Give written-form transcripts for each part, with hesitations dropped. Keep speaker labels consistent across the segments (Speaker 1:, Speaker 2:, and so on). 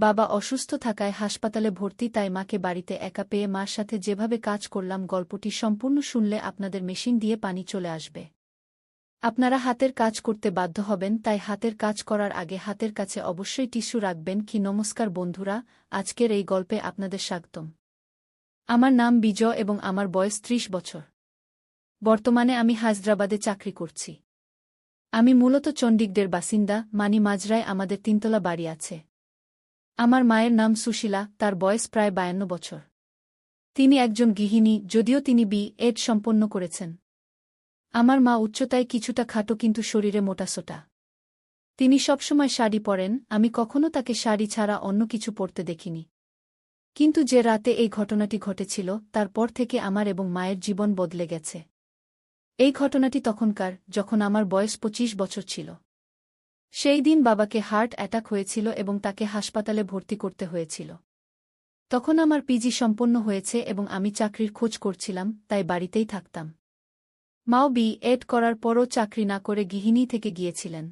Speaker 1: বাবা অসুস্থ থাকায় হাসপাতালে ভর্তি, তাই মাকে বাড়িতে একা পেয়ে মার সাথে যেভাবে কাজ করলাম, গল্পটি সম্পূর্ণ শুনলে আপনাদের মেশিন দিয়ে পানি চলে আসবে। আপনারা হাতের কাজ করতে বাধ্য হবেন, তাই হাতের কাজ করার আগে হাতের কাছে অবশ্যই টিস্যু রাখবেন। নমস্কার বন্ধুরা, আজকের এই গল্পে আপনাদের স্বাগতম। আমার নাম বিজয় এবং আমার বয়স ৩০ বছর। বর্তমানে আমি হায়দ্রাবাদে চাকরি করছি। আমি মূলত চণ্ডীগড়ের বাসিন্দা, মানি মাজরায় আমাদের ৩তলা বাড়ি আছে। আমার মায়ের নাম সুশীলা, তার বয়স প্রায় ৫২ বছর। তিনি একজন গৃহিণী, যদিও তিনি বি.এড সম্পন্ন করেছেন। আমার মা উচ্চতায় কিছুটা খাটো কিন্তু শরীরে মোটাসোটা। তিনি সবসময় শাড়ি পরেন, আমি কখনো তাকে শাড়ি ছাড়া অন্য কিছু পরতে দেখিনি। কিন্তু যে রাতে এই ঘটনাটি ঘটেছিল, তারপর থেকে আমার এবং মায়ের জীবন বদলে গেছে। এই ঘটনাটি তখনকার, যখন আমার বয়স ২৫ বছর ছিল। সেই দিন বাবাকে হার্ট অ্যাটাক হয়েছিল এবং তাকে হাসপাতালে ভর্তি করতে হয়েছিল। তখন আমার পিজি সম্পন্ন হয়েছে এবং আমি চাকরির খোঁজ করছিলাম, তাই বাড়িতেই থাকতাম। মাও বি.এড করার পরও চাকরি না করে গৃহিণী থেকে গিয়েছিলেন।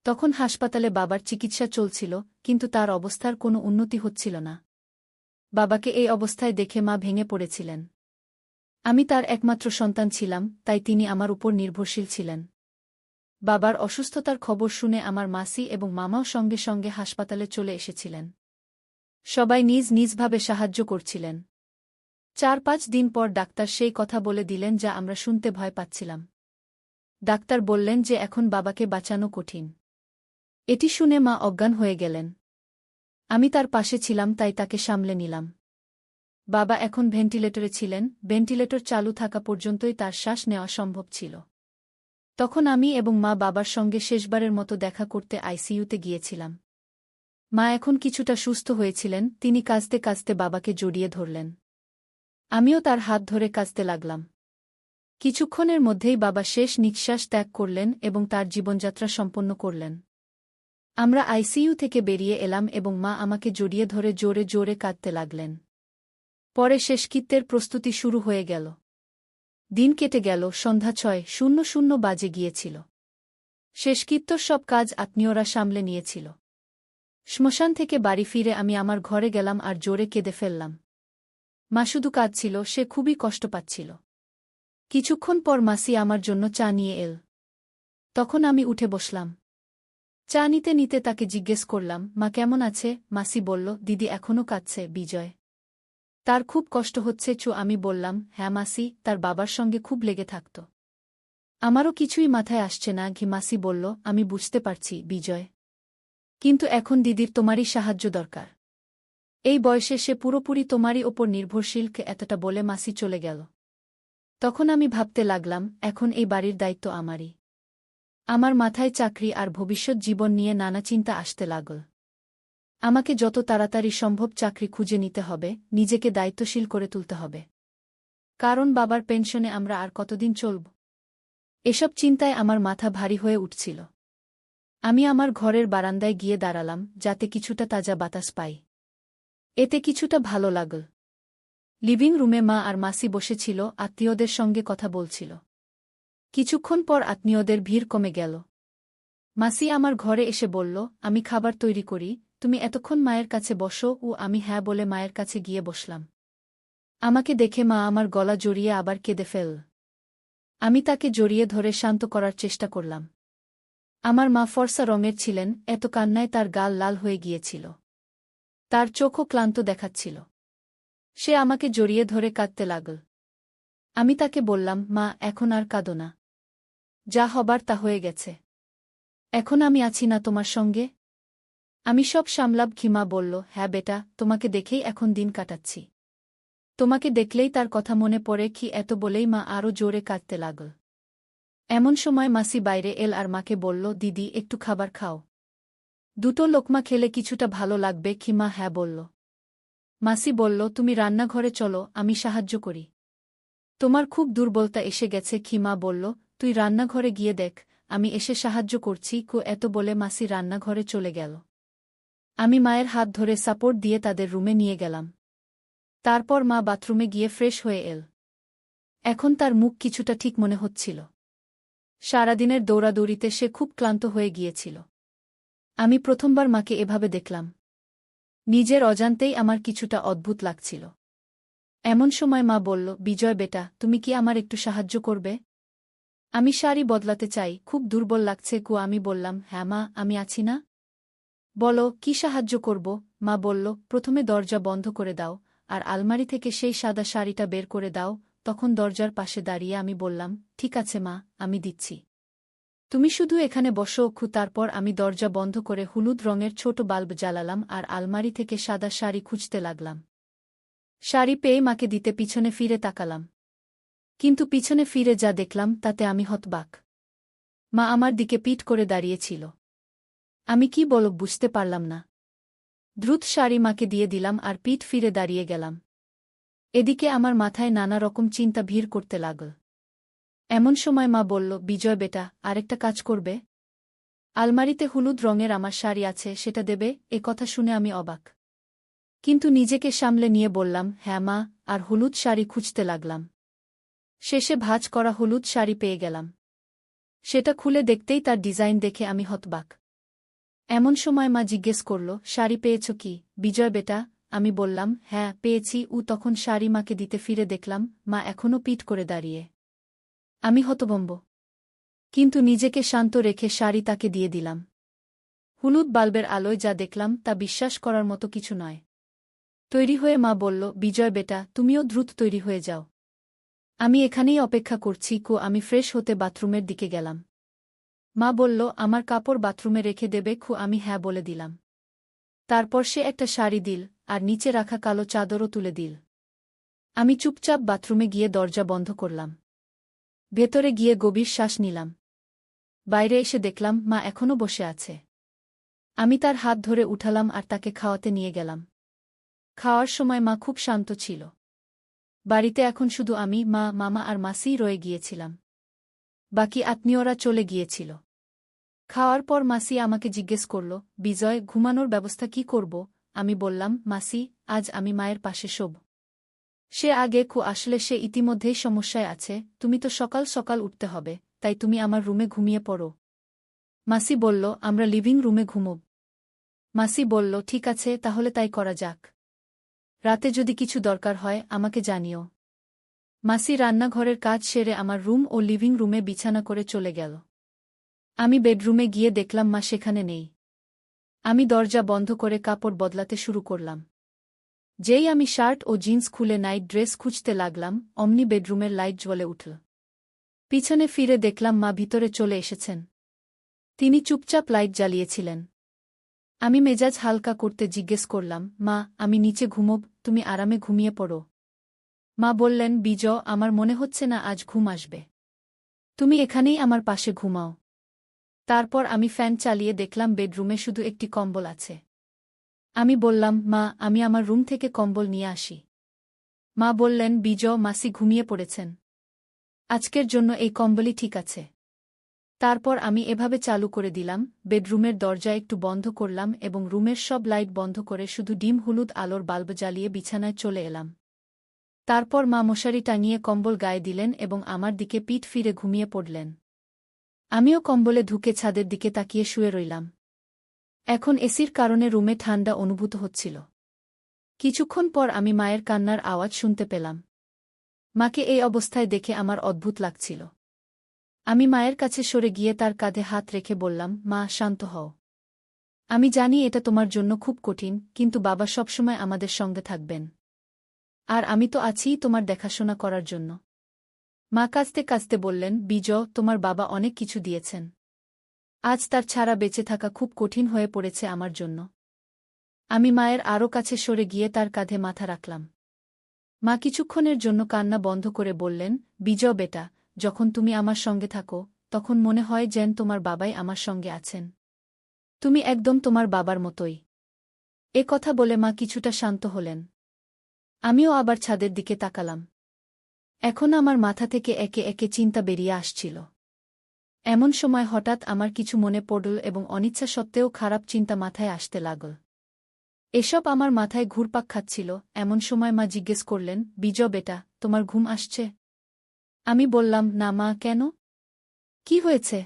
Speaker 1: তখন হাসপাতালে বাবার চিকিৎসা চলছিল, কিন্তু তার অবস্থার কোনো উন্নতি হচ্ছিল না। বাবাকে এই অবস্থায় দেখে মা ভেঙে পড়েছিলেন। আমি তার একমাত্র সন্তান ছিলাম, তাই তিনি আমার উপর নির্ভরশীল ছিলেন। বাবার অসুস্থতার খবর শুনে আমার মাসি এবং মামাও সঙ্গে সঙ্গে হাসপাতালে চলে এসেছিলেন। সবাই নিজ নিজভাবে সাহায্য করছিলেন। ৪-৫ দিন পর ডাক্তার সেই কথা বলে দিলেন যা আমরা শুনতে ভয় পাচ্ছিলাম। ডাক্তার বললেন যে এখন বাবাকে বাঁচানো কঠিন। এটি শুনে মা অজ্ঞান হয়ে গেলেন। আমি তার পাশে ছিলাম, তাই তাকে সামলে নিলাম। বাবা এখন ভেন্টিলেটরে ছিলেন, ভেন্টিলেটর চালু থাকা পর্যন্তই তার শ্বাস নেওয়া সম্ভব ছিল। তখন আমি এবং মা বাবার সঙ্গে শেষবারের মতো দেখা করতে আইসিইউতে গিয়েছিলাম। মা এখন কিছুটা সুস্থ হয়েছিলেন, তিনি কাঁদতে কাঁদতে বাবাকে জড়িয়ে ধরলেন। আমিও তার হাত ধরে কাঁদতে লাগলাম। কিছুক্ষণের মধ্যেই বাবা শেষ নিঃশ্বাস ত্যাগ করলেন এবং তার জীবনযাত্রা সম্পন্ন করলেন। আমরা আইসিইউ থেকে বেরিয়ে এলাম এবং মা আমাকে জড়িয়ে ধরে জোরে জোরে কাঁদতে লাগলেন। পরে শেষকৃত্যের প্রস্তুতি শুরু হয়ে গেল। দিন কেটে গেল, সন্ধ্যা ৬:০০ বাজে গিয়েছিল। শেষকৃত্যর সব কাজ আত্মীয়রা সামলে নিয়েছিল। শ্মশান থেকে বাড়ি ফিরে আমি আমার ঘরে গেলাম আর জোরে কেঁদে ফেললাম। মা শুধু কাঁদছিল, সে খুবই কষ্ট পাচ্ছিল। কিছুক্ষণ পর মাসি আমার জন্য চা নিয়ে এল। তখন আমি উঠে বসলাম। চা নিতে নিতে তাকে জিজ্ঞেস করলাম, মা কেমন আছে? মাসি বলল, দিদি এখনও কাঁদছে বিজয়। তার খুব কষ্ট হচ্ছে। আমি বললাম, হ্যাঁ মাসি, তার বাবার সঙ্গে খুব লেগে থাকত। আমারও কিছুই মাথায় আসছে না। মাসি বলল, আমি বুঝতে পারছি বিজয়, কিন্তু এখন দিদির তোমারই সাহায্য দরকার। এই বয়সে সে পুরোপুরি তোমারই ওপর নির্ভরশীল। এতটা বলে মাসি চলে গেল। তখন আমি ভাবতে লাগলাম, এখন এই বাড়ির দায়িত্ব আমারই। আমার মাথায় চাকরি আর ভবিষ্যৎ জীবন নিয়ে নানা চিন্তা আসতে লাগল। আমাকে যত তাড়াতাড়ি সম্ভব চাকরি খুঁজে নিতে হবে, নিজেকে দায়িত্বশীল করে তুলতে হবে। কারণ বাবার পেনশনে আমরা আর কতদিন চলব? এসব চিন্তায় আমার মাথা ভারী হয়ে উঠছিল। আমি আমার ঘরের বারান্দায় গিয়ে দাঁড়ালাম, যাতে কিছুটা তাজা বাতাস পাই। এতে কিছুটা ভালো লাগল। লিভিং রুমে মা আর মাসি বসেছিল, আত্মীয়দের সঙ্গে কথা বলছিল। কিছুক্ষণ পর আত্মীয়দের ভিড় কমে গেল। মাসি আমার ঘরে এসে বলল, আমি খাবার তৈরি করি, তুমি এতক্ষণ মায়ের কাছে বসো। আমি হ্যাঁ বলে মায়ের কাছে গিয়ে বসলাম। আমাকে দেখে মা আমার গলা জড়িয়ে আবার কেঁদে ফেলল। আমি তাকে জড়িয়ে ধরে শান্ত করার চেষ্টা করলাম। আমার মা ফর্সা রঙের ছিলেন, এত কান্নায় তার গাল লাল হয়ে গিয়েছিল। তার চোখও ক্লান্ত দেখাচ্ছিল। সে আমাকে জড়িয়ে ধরে কাঁদতে লাগল। আমি তাকে বললাম, মা এখন আর কাঁদো না। যা হবার তা হয়ে গেছে। এখন আমি আছি না তোমার সঙ্গে? আমি সব সামলাব। মা বলল, হ্যাঁ বেটা, তোমাকে দেখেই এখন দিন কাটাচ্ছি। তোমাকে দেখলেই তার কথা মনে পড়ে। এত বলেই মা আরও জোরে কাঁদতে লাগল। এমন সময় মাসি বাইরে এল আর মাকে বলল, দিদি একটু খাবার খাও। দুটো লোকমা খেলে কিছুটা ভালো লাগবে। মা হ্যাঁ বলল। মাসি বলল, তুমি রান্নাঘরে চলো, আমি সাহায্য করি। তোমার খুব দুর্বলতা এসে গেছে। মা বলল, তুই রান্নাঘরে গিয়ে দেখ, আমি এসে সাহায্য করছি। এত বলে মাসি রান্নাঘরে চলে গেল। আমি মায়ের হাত ধরে সাপোর্ট দিয়ে তাদের রুমে নিয়ে গেলাম। তারপর মা বাথরুমে গিয়ে ফ্রেশ হয়ে এল। এখন তার মুখ কিছুটা ঠিক মনে হচ্ছিল। সারাদিনের দৌড়াদৌড়িতে সে খুব ক্লান্ত হয়ে গিয়েছিল। আমি প্রথমবার মাকে এভাবে দেখলাম। নিজের অজান্তেই আমার কিছুটা অদ্ভুত লাগছিল। এমন সময় মা বলল, বিজয় বেটা, তুমি কি আমার একটু সাহায্য করবে? আমি শাড়ি বদলাতে চাই, খুব দুর্বল লাগছে। আমি বললাম, হ্যাঁ মা, আমি আছি না। বলো, কি সাহায্য করব? মা বলল, প্রথমে দরজা বন্ধ করে দাও, আর আলমারি থেকে সেই সাদা শাড়িটা বের করে দাও। তখন দরজার পাশে দাঁড়িয়ে আমি বললাম, ঠিক আছে মা, আমি দিচ্ছি। তুমি শুধু এখানে বসো। তারপর আমি দরজা বন্ধ করে হলুদ রঙের ছোট বাল্ব জ্বালালাম আর আলমারি থেকে সাদা শাড়ি খুঁজতে লাগলাম। শাড়ি পেয়ে মাকে দিতে পিছনে ফিরে তাকালাম। কিন্তু পিছনে ফিরে যা দেখলাম তাতে আমি হতবাক। মা আমার দিকে পিঠ করে দাঁড়িয়েছিল। আমি কি বলব বুঝতে পারলাম না। দ্রুত শাড়ি মাকে দিয়ে দিলাম আর পিঠ ফিরে দাঁড়িয়ে গেলাম। এদিকে আমার মাথায় নানা রকম চিন্তা ভিড় করতে লাগল। এমন সময় মা বলল, বিজয় বেটা, আরেকটা কাজ করবে? আলমারিতে হলুদ রঙের আমার শাড়ি আছে, সেটা দেবে? এ কথা শুনে আমি অবাক। কিন্তু নিজেকে সামলে নিয়ে বললাম, হ্যাঁ মা, আর হলুদ শাড়ি খুঁজতে লাগলাম। শেষে ভাঁজ করা হলুদ শাড়ি পেয়ে গেলাম। সেটা খুলে দেখতেই তার ডিজাইন দেখে আমি হতবাক। এমন সময় মা জিজ্ঞেস করল, শাড়ি পেয়েছ কি বিজয় বেটা? আমি বললাম, হ্যাঁ পেয়েছি। তখন শাড়ি মাকে দিতে ফিরে দেখলাম মা এখনও পিঠ করে দাঁড়িয়ে। আমি হতভম্ব, কিন্তু নিজেকে শান্ত রেখে শাড়ি তাকে দিয়ে দিলাম। হলুদ বাল্বের আলোয় যা দেখলাম তা বিশ্বাস করার মতো কিছু নয়। তৈরি হয়ে মা বলল, বিজয় বেটা, তুমিও দ্রুত তৈরি হয়ে যাও। আমি এখানেই অপেক্ষা করছি। আমি ফ্রেশ হতে বাথরুমের দিকে গেলাম। মা বলল, আমার কাপড় বাথরুমে রেখে দেবে? আমি হ্যাঁ বলে দিলাম। তারপর সে একটা শাড়ি দিল, আর নিচে রাখা কালো চাদরও তুলে দিল। আমি চুপচাপ বাথরুমে গিয়ে দরজা বন্ধ করলাম। ভেতরে গিয়ে গভীর শ্বাস নিলাম। বাইরে এসে দেখলাম মা এখনও বসে আছে। আমি তার হাত ধরে উঠালাম আর তাকে খাওয়াতে নিয়ে গেলাম। খাওয়ার সময় মা খুব শান্ত ছিল। বাড়িতে এখন শুধু আমি, মা, মামা আর মাসিই রয়ে গিয়েছিলাম। বাকি আত্মীয়রা চলে গিয়েছিল। খাওয়ার পর মাসি আমাকে জিজ্ঞেস করল, বিজয়, ঘুমানোর ব্যবস্থা কি করব? আমি বললাম, মাসি, আজ আমি মায়ের পাশে শোব। সে আগে আসলে সে ইতিমধ্যেই সমস্যায় আছে। তুমি তো সকাল সকাল উঠতে হবে, তাই তুমি আমার রুমে ঘুমিয়ে পড়ো। মাসি বলল, আমরা লিভিং রুমে ঘুমোব। মাসি বলল, ঠিক আছে, তাহলে তাই করা যাক। রাতে যদি কিছু দরকার হয় আমাকে জানিও। মাসি রান্নাঘরের কাজ সেরে আমার রুম ও লিভিং রুমে বিছানা করে চলে গেল। আমি বেডরুমে গিয়ে দেখলাম মা সেখানে নেই। আমি দরজা বন্ধ করে কাপড় বদলাতে শুরু করলাম। যেই আমি শার্ট ও জিন্স খুলে নাইট ড্রেস খুঁজতে লাগলাম, অমনি বেডরুমের লাইট জ্বলে উঠল। পিছনে ফিরে দেখলাম মা ভিতরে চলে এসেছেন। তিনি চুপচাপ লাইট জ্বালিয়েছিলেন। আমি মেজাজ হালকা করতে জিজ্ঞেস করলাম, মা, আমি নিচে ঘুমোব, তুমি আরামে ঘুমিয়ে পড়ো। মা বললেন, বিজয়, আমার মনে হচ্ছে না আজ ঘুম আসবে। তুমি এখানেই আমার পাশে ঘুমাও। তারপর আমি ফ্যান চালিয়ে দেখলাম বেডরুমে শুধু একটি কম্বল আছে। আমি বললাম, মা, আমি আমার রুম থেকে কম্বল নিয়ে আসি। মা বললেন, বিজয়, মাসি ঘুমিয়ে পড়েছেন। আজকের জন্য এই কম্বলই ঠিক আছে। তারপর আমি এভাবে চালু করে দিলাম, বেডরুমের দরজা একটু বন্ধ করলাম এবং রুমের সব লাইট বন্ধ করে শুধু ডিম হলুদ আলোর বাল্ব জ্বালিয়ে বিছানায় চলে এলাম। তারপর মা মশারি টাঙিয়ে কম্বল গায়ে দিলেন এবং আমার দিকে পিঠ ফিরে ঘুমিয়ে পড়লেন। আমিও কম্বলে ঢুকে ছাদের দিকে তাকিয়ে শুয়ে রইলাম। এখন এসির কারণে রুমে ঠান্ডা অনুভূত হচ্ছিল। কিছুক্ষণ পর আমি মায়ের কান্নার আওয়াজ শুনতে পেলাম। মাকে এই অবস্থায় দেখে আমার অদ্ভুত লাগছিল। আমি মায়ের কাছে সরে গিয়ে তার কাঁধে হাত রেখে বললাম, মা, শান্ত হও। আমি জানি এটা তোমার জন্য খুব কঠিন, কিন্তু বাবা সবসময় আমাদের সঙ্গে থাকবেন। আর আমি তো আছিই তোমার দেখাশোনা করার জন্য। মা কাঁদতে কাঁদতে বললেন, বিজয়, তোমার বাবা অনেক কিছু দিয়েছেন। আজ তার ছাড়া বেঁচে থাকা খুব কঠিন হয়ে পড়েছে আমার জন্য। আমি মায়ের আরও কাছে সরে গিয়ে তার কাঁধে মাথা রাখলাম। মা কিছুক্ষণের জন্য কান্না বন্ধ করে বললেন, বিজয় বেটা, যখন তুমি আমার সঙ্গে থাকো তখন মনে হয় যেন তোমার বাবাই আমার সঙ্গে আছেন। তুমি একদম তোমার বাবার মতোই। এ কথা বলে মা কিছুটা শান্ত হলেন। আমিও আবার ছাদের দিকে তাকালাম। এখন আমার মাথা থেকে একে একে চিন্তা বেরিয়ে আসছিল। এমন সময় হঠাৎ আমার কিছু মনে পড়ল এবং অনিচ্ছা সত্ত্বেও খারাপ চিন্তা মাথায় আসতে লাগল। এসব আমার মাথায় ঘুরপাক খাচ্ছিল। এমন সময় মা জিজ্ঞেস করলেন, বিজয় বেটা, তোমার ঘুম আসছে? আমি বললাম, না মা, কেন? কি হয়েছে?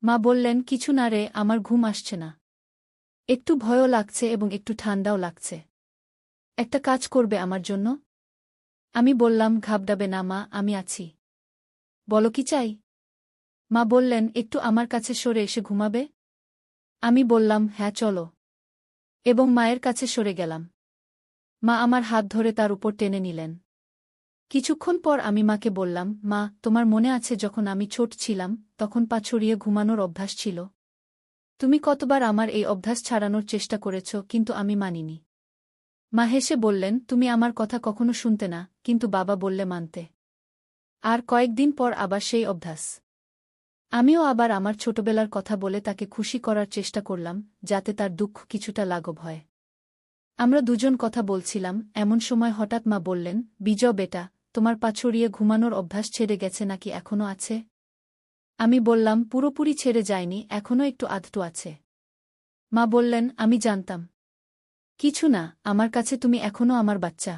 Speaker 1: মা বললেন, কিছু না রে, আমার ঘুম আসছে না। একটু ভয়ও লাগছে এবং একটু ঠান্ডাও লাগছে। একটা কাজ করবে আমার জন্য? আমি বললাম, ঘাবড়াবে না মা, আমি আছি। বলো কি চাই? মা বললেন, একটু আমার কাছে সরে এসে ঘুমাবে? আমি বললাম, হ্যাঁ চলো। এবং মায়ের কাছে সরে গেলাম। মা আমার হাত ধরে তার উপর টেনে নিলেন। কিছুক্ষণ পর আমি মাকে বললাম, মা, তোমার মনে আছে যখন আমি ছোট ছিলাম তখন পা ছড়িয়ে ঘুমানোর অভ্যাস ছিল? তুমি কতবার আমার এই অভ্যাস ছাড়ানোর চেষ্টা করেছ, কিন্তু আমি মানিনি। মা হেসে বললেন, তুমি আমার কথা কখনো শুনতে না, কিন্তু বাবা বললে মানতে। আর কয়েকদিন পর আবার সেই অভ্যাস। আমিও আবার আমার ছোটবেলার কথা বলে তাকে খুশি করার চেষ্টা করলাম, যাতে তার দুঃখ কিছুটা লাঘব হয়। আমরা দুজন কথা বলছিলাম, এমন সময় হঠাৎ মা বললেন, বিজয় বেটা, তোমার পা ছড়িয়ে ঘুমানোর অভ্যাস ছেড়ে গেছে নাকি এখনো আছে? আমি বললাম, পুরোপুরি ছেড়ে যায়নি, এখনো একটু আধটু আছে। মা বললেন, আমি জানতাম। কিছু না, আমার কাছে তুমি এখনো আমার বাচ্চা।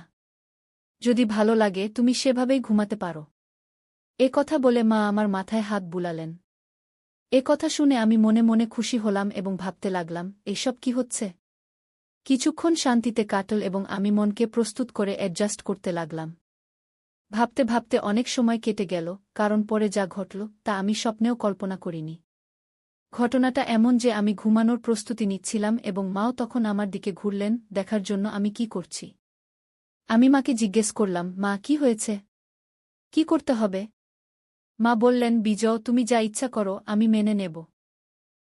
Speaker 1: যদি ভালো লাগে তুমি সেভাবেই ঘুমাতে পারো। এ কথা বলে মা আমার মাথায় হাত বুলালেন। এ কথা শুনে আমি মনে মনে খুশি হলাম এবং ভাবতে লাগলাম, এসব কি হচ্ছে? কিছুক্ষণ শান্তিতে কাটল এবং আমি মনকে প্রস্তুত করে অ্যাডজাস্ট করতে লাগলাম। ভাবতে ভাবতে অনেক সময় কেটে গেল, কারণ পরে যা ঘটল তা আমি স্বপ্নেও কল্পনা করিনি। ঘটনাটা এমন যে আমি ঘুমানোর প্রস্তুতি নিচ্ছিলাম এবং মাও তখন আমার দিকে ঘুরলেন দেখার জন্য আমি কি করছি। আমি মাকে জিজ্ঞেস করলাম, মা, কি হয়েছে? কি করতে হবে? মা বললেন, বিজয়, তুমি যা ইচ্ছা করো আমি মেনে নেব।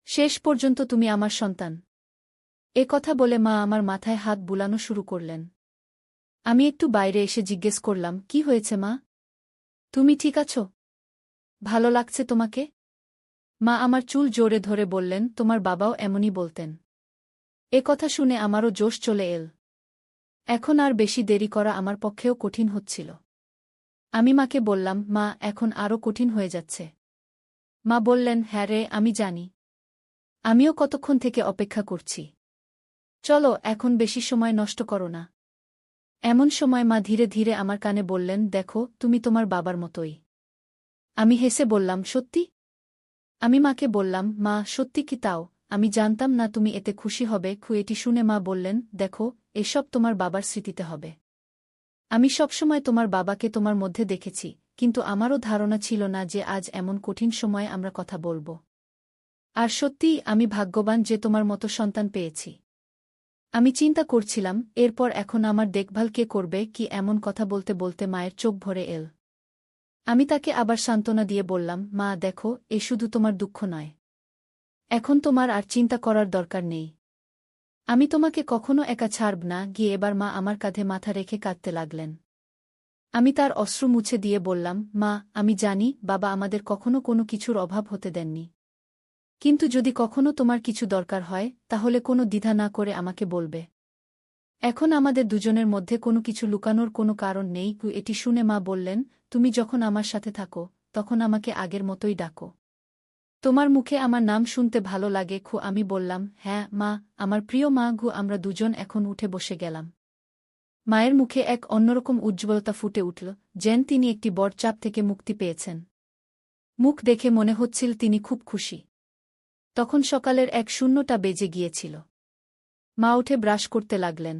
Speaker 1: শেষ পর্যন্ত তুমি আমার সন্তান। এ কথা বলে মা আমার মাথায় হাত বুলানো শুরু করলেন। আমি একটু বাইরে এসে জিজ্ঞেস করলাম, কি হয়েছে মা? তুমি ঠিক আছো? ভালো লাগছে তোমাকে? মা আমার চুল জোরে ধরে বললেন, তোমার বাবাও এমনই বলতেন। এ কথা শুনে আমারও জোশ চলে এল। এখন আর বেশি দেরি করা আমার পক্ষেও কঠিন হচ্ছিল। আমি মাকে বললাম, মা, এখন আরও কঠিন হয়ে যাচ্ছে। মা বললেন, হ্যাঁ রে, আমি জানি। আমিও কতক্ষণ থেকে অপেক্ষা করছি। চলো, এখন বেশি সময় নষ্ট করো না। এমন সময় মা ধীরে ধীরে আমার কানে বললেন, দেখো, তুমি তোমার বাবার মতোই। আমি হেসে বললাম, সত্যি? আমি মাকে বললাম, মা, সত্যি কি তাও? আমি জানতাম না তুমি এতে খুশি হবে। এটি শুনে মা বললেন, দেখো, এসব তোমার বাবার স্মৃতিতে হবে। আমি সবসময় তোমার বাবাকে তোমার মধ্যে দেখেছি, কিন্তু আমারও ধারণা ছিল না যে আজ এমন কঠিন সময়ে আমরা কথা বলব। আর সত্যিই আমি ভাগ্যবান যে তোমার মতো সন্তান পেয়েছি। আমি চিন্তা করছিলাম, এরপর এখন আমার দেখভাল কে করবে কি, এমন কথা বলতে বলতে মায়ের চোখ ভরে এল। আমি তাকে আবার সান্ত্বনা দিয়ে বললাম, মা, দেখো, এ শুধু তোমার দুঃখ নয়। এখন তোমার আর চিন্তা করার দরকার নেই। আমি তোমাকে কখনো একা ছাড়ব না। গিয়ে এবার মা আমার কাঁধে মাথা রেখে কাঁদতে লাগলেন। আমি তার অশ্রু মুছে দিয়ে বললাম, মা, আমি জানি বাবা আমাদের কখনো কোনো কিছুর অভাব হতে দেননি। কিন্তু যদি কখনো তোমার কিছু দরকার হয় তাহলে কোনো দ্বিধা না করে আমাকে বলবে। এখন আমাদের দুজনের মধ্যে কোনো কিছু লুকানোর কোনো কারণ নেই। এটি শুনে মা বললেন, তুমি যখন আমার সাথে থাকো তখন আমাকে আগের মতোই ডাকো। তোমার মুখে আমার নাম শুনতে ভালো লাগে। আমি বললাম, হ্যাঁ মা, আমার প্রিয় মা। আমরা দুজন এখন উঠে বসে গেলাম। মায়ের মুখে এক অন্যরকম উজ্জ্বলতা ফুটে উঠল, যেন তিনি একটি বড় চাপ থেকে মুক্তি পেয়েছেন। মুখ দেখে মনে হচ্ছিল তিনি খুব খুশি। তখন সকালের 1:00টা বেজে গিয়েছিল। মা উঠে ব্রাশ করতে লাগলেন।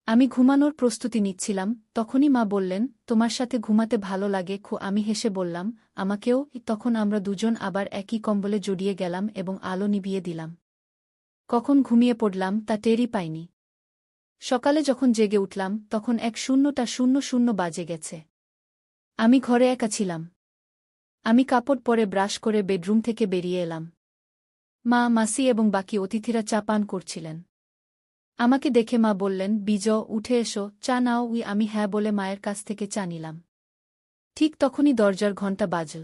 Speaker 1: আমি ঘুমানোর প্রস্তুতি নিচ্ছিলাম, তখনই মা বললেন, তোমার সাথে ঘুমাতে ভালো লাগে? আমি হেসে বললাম, আমাকেও। তখন আমরা দুজন আবার একই কম্বলে জড়িয়ে গেলাম এবং আলো নিভিয়ে দিলাম। কখন ঘুমিয়ে পড়লাম তা টেরই পাইনি। সকালে যখন জেগে উঠলাম তখন 1:00 বাজে গেছে। আমি ঘরে একা ছিলাম। আমি কাপড় পরে ব্রাশ করে বেডরুম থেকে বেরিয়ে এলাম। মা, মাসি এবং বাকি অতিথিরা চা পান করছিলেন। আমাকে দেখে মা বললেন, বিজয়, উঠে এসো, চা নাও। আমি হ্যাঁ বলে মায়ের কাছ থেকে চা নিলাম। ঠিক তখনই দরজার ঘণ্টা বাজল।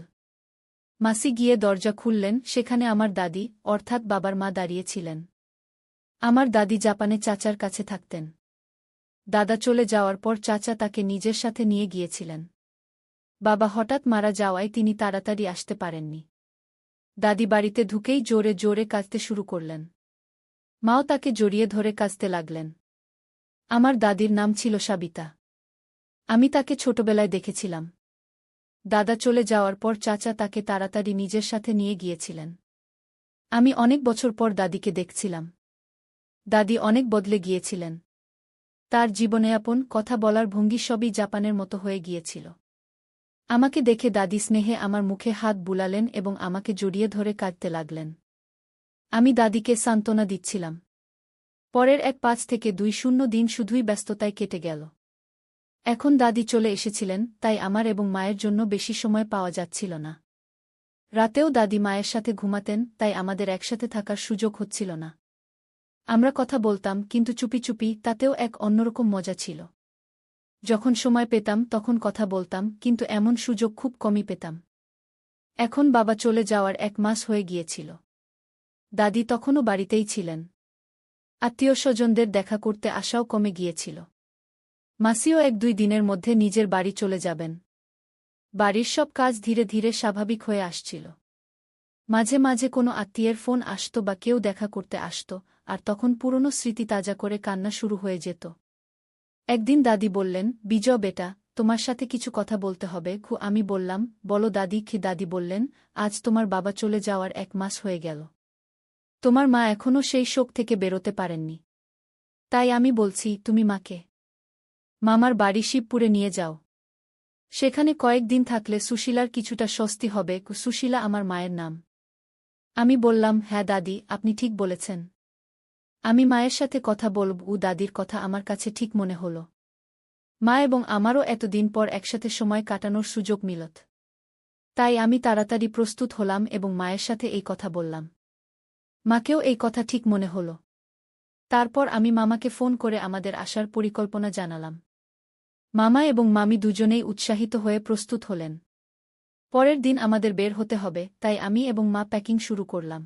Speaker 1: মাসি গিয়ে দরজা খুললেন। সেখানে আমার দাদি, অর্থাৎ বাবার মা দাঁড়িয়েছিলেন। আমার দাদি জাপানে চাচার কাছে থাকতেন। দাদা চলে যাওয়ার পর চাচা তাকে নিজের সাথে নিয়ে গিয়েছিলেন। বাবা হঠাৎ মারা যাওয়ায় তিনি তাড়াতাড়ি আসতে পারেননি। দাদি বাড়িতে ঢুকেই জোরে জোরে কাঁদতে শুরু করলেন। মাও তাকে জড়িয়ে ধরে কাঁদতে লাগলেন। আমার দাদির নাম ছিল সাবিতা। আমি তাকে ছোটবেলায় দেখেছিলাম। দাদা চলে যাওয়ার পর চাচা তাকে তাড়াতাড়ি নিজের সাথে নিয়ে গিয়েছিলেন। আমি অনেক বছর পর দাদিকে দেখছিলাম। দাদি অনেক বদলে গিয়েছিলেন। তার জীবনযাপন, কথা বলার ভঙ্গি সবই জাপানের মতো হয়ে গিয়েছিল। আমাকে দেখে দাদি স্নেহে আমার মুখে হাত বুলালেন এবং আমাকে জড়িয়ে ধরে কাঁদতে লাগলেন। আমি দাদিকে সান্ত্বনা দিচ্ছিলাম। পরের 1-5 থেকে 2-0 দিন শুধুই ব্যস্ততায় কেটে গেল। এখন দাদি চলে এসেছিলেন, তাই আমার এবং মায়ের জন্য বেশি সময় পাওয়া যাচ্ছিল না। রাতেও দাদি মায়ের সাথে ঘুমাতেন, তাই আমাদের একসাথে থাকার সুযোগ হচ্ছিল না। আমরা কথা বলতাম, কিন্তু চুপি চুপি, তাতেও এক অন্যরকম মজা ছিল। যখন সময় পেতাম তখন কথা বলতাম, কিন্তু এমন সুযোগ খুব কমই পেতাম। এখন বাবা চলে যাওয়ার 1 মাস হয়ে গিয়েছিল। দাদি তখনও বাড়িতেই ছিলেন। আত্মীয়স্বজনদের দেখা করতে আসাও কমে গিয়েছিল। মাসিও 1-2 দিনের মধ্যে নিজের বাড়ি চলে যাবেন। বাড়ির সব কাজ ধীরে ধীরে স্বাভাবিক হয়ে আসছিল। মাঝে মাঝে কোনো আত্মীয়ের ফোন আসত বা কেউ দেখা করতে আসত, আর তখন পুরনো স্মৃতি তাজা করে কান্না শুরু হয়ে যেত। একদিন দাদি বললেন, বিজয় বেটা, তোমার সাথে কিছু কথা বলতে হবে। আমি বললাম, বলো দাদি। দাদি বললেন, আজ তোমার বাবা চলে যাওয়ার 1 মাস হয়ে গেল। তোমার মা এখনও সেই শোক থেকে বেরোতে পারেননি। তাই আমি বলছি, তুমি মাকে মামার বাড়ি শিবপুরে নিয়ে যাও। সেখানে কয়েকদিন থাকলে সুশীলার কিছুটা স্বস্তি হবে। সুশীলা আমার মায়ের নাম। আমি বললাম, হ্যাঁ দাদি, আপনি ঠিক বলেছেন। আমি মায়ের সাথে কথা বলব। দাদির কথা আমার কাছে ঠিক মনে হল। মা এবং আমারও এতদিন পর একসাথে সময় কাটানোর সুযোগ মিলত। তাই আমি তাড়াতাড়ি প্রস্তুত হলাম এবং মায়ের সাথে এই কথা বললাম। মাকেও এই কথা ঠিক মনে হল। তারপর আমি মামাকে ফোন করে আমাদের আসার পরিকল্পনা জানালাম। মামা এবং মামি দুজনেই উৎসাহিত হয়ে প্রস্তুত হলেন। পরের দিন আমাদের বের হতে হবে, তাই আমি এবং মা প্যাকিং শুরু করলাম।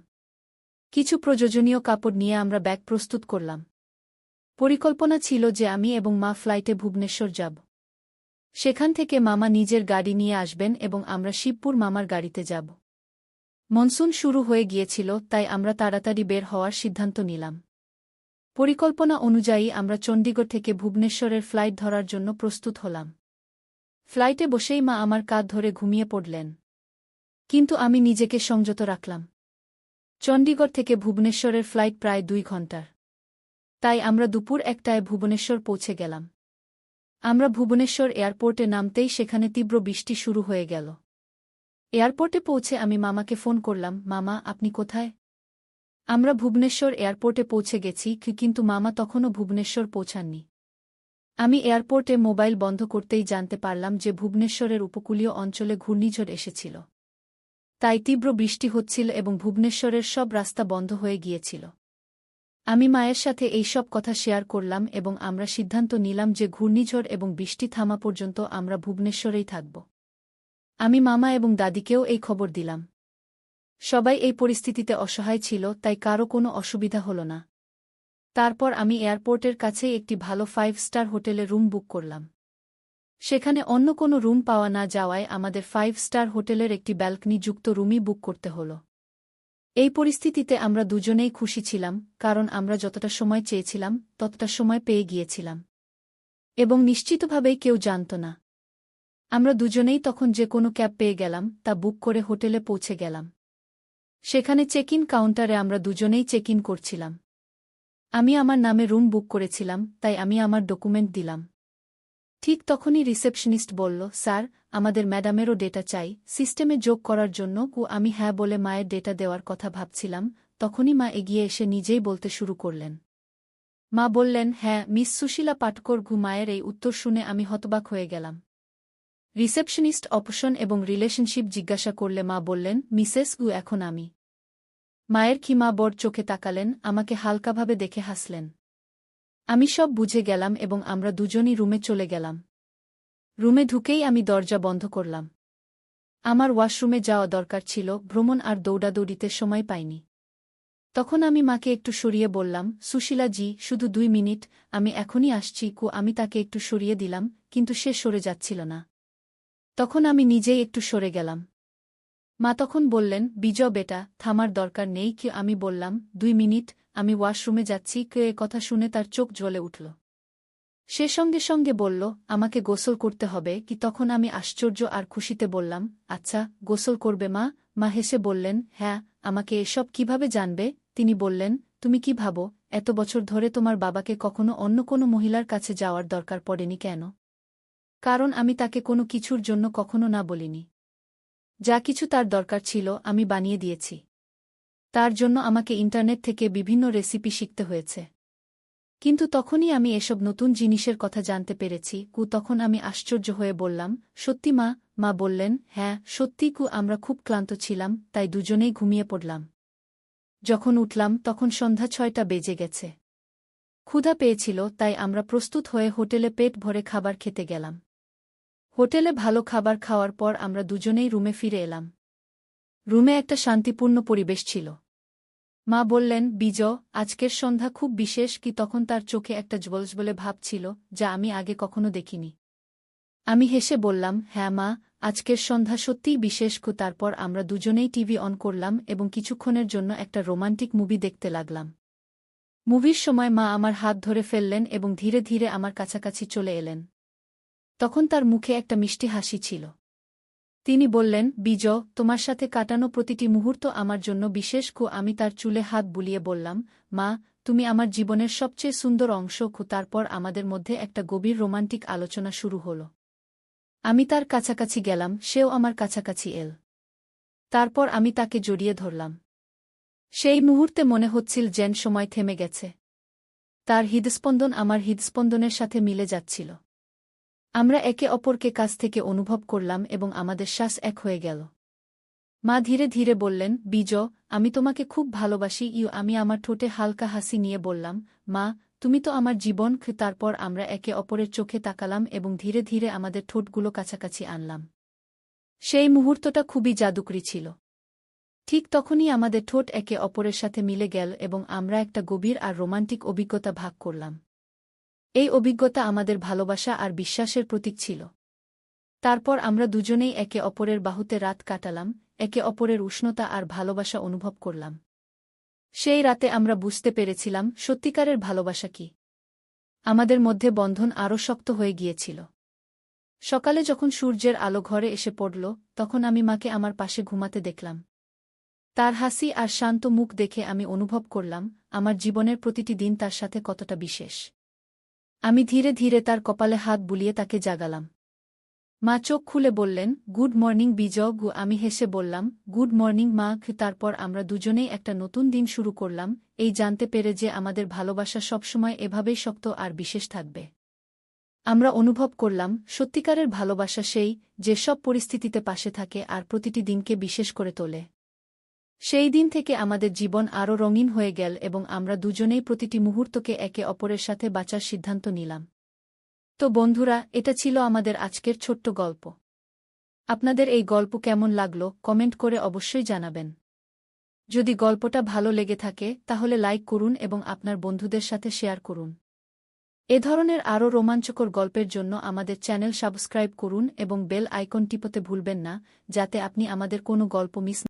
Speaker 1: কিছু প্রয়োজনীয় কাপড় নিয়ে আমরা ব্যাগ প্রস্তুত করলাম। পরিকল্পনা ছিল যে আমি এবং মা ফ্লাইটে ভুবনেশ্বর যাব। সেখান থেকে মামা নিজের গাড়ি নিয়ে আসবেন এবং আমরা শিবপুর মামার গাড়িতে যাব। মনসুন শুরু হয়ে গিয়েছিল, তাই আমরা তাড়াতাড়ি বের হওয়ার সিদ্ধান্ত নিলাম। পরিকল্পনা অনুযায়ী আমরা চণ্ডীগড় থেকে ভুবনেশ্বরের ফ্লাইট ধরার জন্য প্রস্তুত হলাম। ফ্লাইটে বসেই মা আমার কাঁধ ধরে ঘুমিয়ে পড়লেন। কিন্তু আমি নিজেকে সংযত রাখলাম। চণ্ডীগড় থেকে ভুবনেশ্বরের ফ্লাইট প্রায় 2 ঘণ্টার। তাই আমরা দুপুর 1টায় ভুবনেশ্বর পৌঁছে গেলাম। আমরা ভুবনেশ্বর এয়ারপোর্টে নামতেই সেখানে তীব্র বৃষ্টি শুরু হয়ে গেল। এয়ারপোর্টে পৌঁছে আমি মামাকে ফোন করলাম, মামা, আপনি কোথায়? আমরা ভুবনেশ্বর এয়ারপোর্টে পৌঁছে গেছি, কিন্তু মামা তখনও ভুবনেশ্বর পৌঁছাননি। আমি এয়ারপোর্টে মোবাইল বন্ধ করতেই জানতে পারলাম যে ভুবনেশ্বরের উপকূলীয় অঞ্চলে ঘূর্ণিঝড় এসেছিল। তাই তীব্র বৃষ্টি হচ্ছিল এবং ভুবনেশ্বরের সব রাস্তা বন্ধ হয়ে গিয়েছিল। আমি মায়ের সাথে এই সব কথা শেয়ার করলাম এবং আমরা সিদ্ধান্ত নিলাম যে ঘূর্ণিঝড় এবং বৃষ্টি থামা পর্যন্ত আমরা ভুবনেশ্বরেই থাকব। আমি মামা এবং দাদিকেও এই খবর দিলাম। সবাই এই পরিস্থিতিতে অসহায় ছিল, তাই কারও কোনো অসুবিধা হল না। তারপর আমি এয়ারপোর্টের কাছেই একটি ভালো 5 স্টার হোটেলে রুম বুক করলাম। সেখানে অন্য কোনো রুম পাওয়া না যাওয়ায় আমাদের 5 স্টার হোটেলের একটি ব্যালকনিযুক্ত রুমই বুক করতে হল। এই পরিস্থিতিতে আমরা দুজনেই খুশি ছিলাম, কারণ আমরা যতটা সময় চেয়েছিলাম ততটা সময় পেয়ে গিয়েছিলাম। এবং নিশ্চিতভাবেই কেউ জানত না। আমরা দুজনেই তখন যে কোনো ক্যাব পেয়ে গেলাম, তা বুক করে হোটেলে পৌঁছে গেলাম। সেখানে চেক ইন কাউন্টারে আমরা দুজনেই চেক ইন করছিলাম। আমি আমার নামে রুম বুক করেছিলাম, তাই আমি আমার ডকুমেন্ট দিলাম। ঠিক তখনই রিসেপশনিস্ট বলল, স্যার, আমাদের ম্যাডামেরও ডেটা চাই সিস্টেমে যোগ করার জন্য। আমি হ্যাঁ বলে মায়ের ডেটা দেওয়ার কথা ভাবছিলাম, তখনই মা এগিয়ে এসে নিজেই বলতে শুরু করলেন। মা বললেন, হ্যাঁ মিস সুশীলা পাটকর। মায়ের এই উত্তর শুনে আমি হতবাক হয়ে গেলাম। রিসেপশনিস্ট অপশন এবং রিলেশনশিপ জিজ্ঞাসা করলে মা বললেন, মিসেস এখন আমি। মায়ের মা বড় চোখে তাকালেন, আমাকে হালকাভাবে দেখে হাসলেন। আমি সব বুঝে গেলাম এবং আমরা দুজনই রুমে চলে গেলাম। রুমে ঢুকেই আমি দরজা বন্ধ করলাম। আমার ওয়াশরুমে যাওয়া দরকার ছিল, ভ্রমণ আর দৌড়াদৌড়িতে সময় পাইনি। তখন আমি মাকে একটু সরিয়ে বললাম, সুশীলা জি, শুধু 2 মিনিট, আমি এখনই আসছি। আমি তাকে একটু সরিয়ে দিলাম, কিন্তু সে সরে যাচ্ছিল না। তখন আমি নিজেই একটু সরে গেলাম। মা তখন বললেন, বিজয় বেটা, থামার দরকার নেই। আমি বললাম, 2 মিনিট, আমি ওয়াশরুমে যাচ্ছি। এ কথা শুনে তার চোখ জ্বলে উঠল। সে সঙ্গে সঙ্গে বলল, আমাকে গোসল করতে হবে। তখন আমি আশ্চর্য আর খুশিতে বললাম, আচ্ছা, গোসল করবে মা? মা হেসে বললেন, হ্যাঁ। আমাকে এসব কিভাবে জানবে? তিনি বললেন, তুমি কি ভাবো এত বছর ধরে তোমার বাবাকে কখনো অন্য কোনো মহিলার কাছে যাওয়ার দরকার পড়েনি কেন? কারণ আমি তাকে কোনো কিছুর জন্য কখনো না বলিনি। যা কিছু তার দরকার ছিল আমি বানিয়ে দিয়েছি। তার জন্য আমাকে ইন্টারনেট থেকে বিভিন্ন রেসিপি শিখতে হয়েছে। কিন্তু তখনই আমি এসব নতুন জিনিসের কথা জানতে পেরেছি। তখন আমি আশ্চর্য হয়ে বললাম, সত্যি মা? মা বললেন, হ্যাঁ সত্যি আমরা খুব ক্লান্ত ছিলাম, তাই দুজনেই ঘুমিয়ে পড়লাম। যখন উঠলাম তখন সন্ধ্যা 6টা বেজে গেছে। ক্ষুধা পেয়েছিল, তাই আমরা প্রস্তুত হয়ে হোটেলে পেট ভরে খাবার খেতে গেলাম। হোটেলে ভালো খাবার খাওয়ার পর আমরা দুজনেই রুমে ফিরে এলাম। রুমে একটা শান্তিপূর্ণ পরিবেশ ছিল। মা বললেন, বিজয়, আজকের সন্ধ্যা খুব বিশেষ। তখন তার চোখে একটা জ্বলজ্বলে ভাব ছিল, যা আমি আগে কখনো দেখিনি। আমি হেসে বললাম, হ্যাঁ মা, আজকের সন্ধ্যা সত্যিই বিশেষ। তারপর আমরা দুজনেই টিভি অন করলাম এবং কিছুক্ষণের জন্য একটা রোমান্টিক মুভি দেখতে লাগলাম। মুভির সময় মা আমার হাত ধরে ফেললেন এবং ধীরে ধীরে আমার কাছাকাছি চলে এলেন। তখন তার মুখে একটা মিষ্টি হাসি ছিল। তিনি বললেন, বিজয়, তোমার সাথে কাটানো প্রতিটি মুহূর্ত আমার জন্য বিশেষ। আমি তার চুলে হাত বুলিয়ে বললাম, মা, তুমি আমার জীবনের সবচেয়ে সুন্দর অংশ। তারপর আমাদের মধ্যে একটা গভীর রোমান্টিক আলোচনা শুরু হল। আমি তার কাছাকাছি গেলাম, সেও আমার কাছাকাছি এল। তারপর আমি তাকে জড়িয়ে ধরলাম। সেই মুহূর্তে মনে হচ্ছিল যেন সময় থেমে গেছে। তার হৃদস্পন্দন আমার হৃদস্পন্দনের সাথে মিলে যাচ্ছিল। আমরা একে অপরকে কাছ থেকে অনুভব করলাম এবং আমাদের শ্বাস এক হয়ে গেল। মা ধীরে ধীরে বললেন, বিজয়, আমি তোমাকে খুব ভালোবাসি। আমি আমার ঠোঁটে হালকা হাসি নিয়ে বললাম, মা, তুমি তো আমার জীবন। তারপর আমরা একে অপরের চোখে তাকালাম এবং ধীরে ধীরে আমাদের ঠোঁটগুলো কাছাকাছি আনলাম। সেই মুহূর্তটা খুবই জাদুকরী ছিল। ঠিক তখনই আমাদের ঠোঁট একে অপরের সাথে মিলে গেল এবং আমরা একটা গভীর আর রোমান্টিক অভিজ্ঞতা ভাগ করলাম। এই অভিজ্ঞতা আমাদের ভালোবাসা আর বিশ্বাসের প্রতীক ছিল। তারপর আমরা দুজনেই একে অপরের বাহুতে রাত কাটালাম, একে অপরের উষ্ণতা আর ভালোবাসা অনুভব করলাম। সেই রাতে আমরা বুঝতে পেরেছিলাম সত্যিকারের ভালোবাসা কি। আমাদের মধ্যে বন্ধন আরও শক্ত হয়ে গিয়েছিল। সকালে যখন সূর্যের আলো ঘরে এসে পড়ল, তখন আমি মাকে আমার পাশে ঘুমাতে দেখলাম। তার হাসি আর শান্ত মুখ দেখে আমি অনুভব করলাম আমার জীবনের প্রতিটি দিন তার সাথে কতটা বিশেষ। আমি ধীরে ধীরে তার কপালে হাত বুলিয়ে তাকে জাগালাম। মা চোখ খুলে বললেন, গুড মর্নিং বিজয়। আমি হেসে বললাম, গুড মর্নিং মা। তারপর আমরা দুজনেই একটা নতুন দিন শুরু করলাম, এই জানতে পেরে যে আমাদের ভালোবাসা সবসময় এভাবেই শক্ত আর বিশেষ থাকবে। আমরা অনুভব করলাম সত্যিকারের ভালোবাসা সেই, যে সব পরিস্থিতিতে পাশে থাকে আর প্রতিটি দিনকে বিশেষ করে তোলে। সেই দিন থেকে আমাদের জীবন আরও রঙিন হয়ে গেল এবং আমরা দুজনেই প্রতিটি মুহূর্তকে একে অপরের সাথে বাঁচার সিদ্ধান্ত নিলাম। তো বন্ধুরা, এটা ছিল আমাদের আজকের ছোট্ট গল্প। আপনাদের এই গল্প কেমন লাগলো কমেন্ট করে অবশ্যই জানাবেন। যদি গল্পটা ভালো লেগে থাকে তাহলে লাইক করুন এবং আপনার বন্ধুদের সাথে শেয়ার করুন। এ ধরনের আরও রোমাঞ্চকর গল্পের জন্য আমাদের চ্যানেল সাবস্ক্রাইব করুন এবং বেল আইকন টিপতে ভুলবেন না, যাতে আপনি আমাদের কোনো গল্প মিস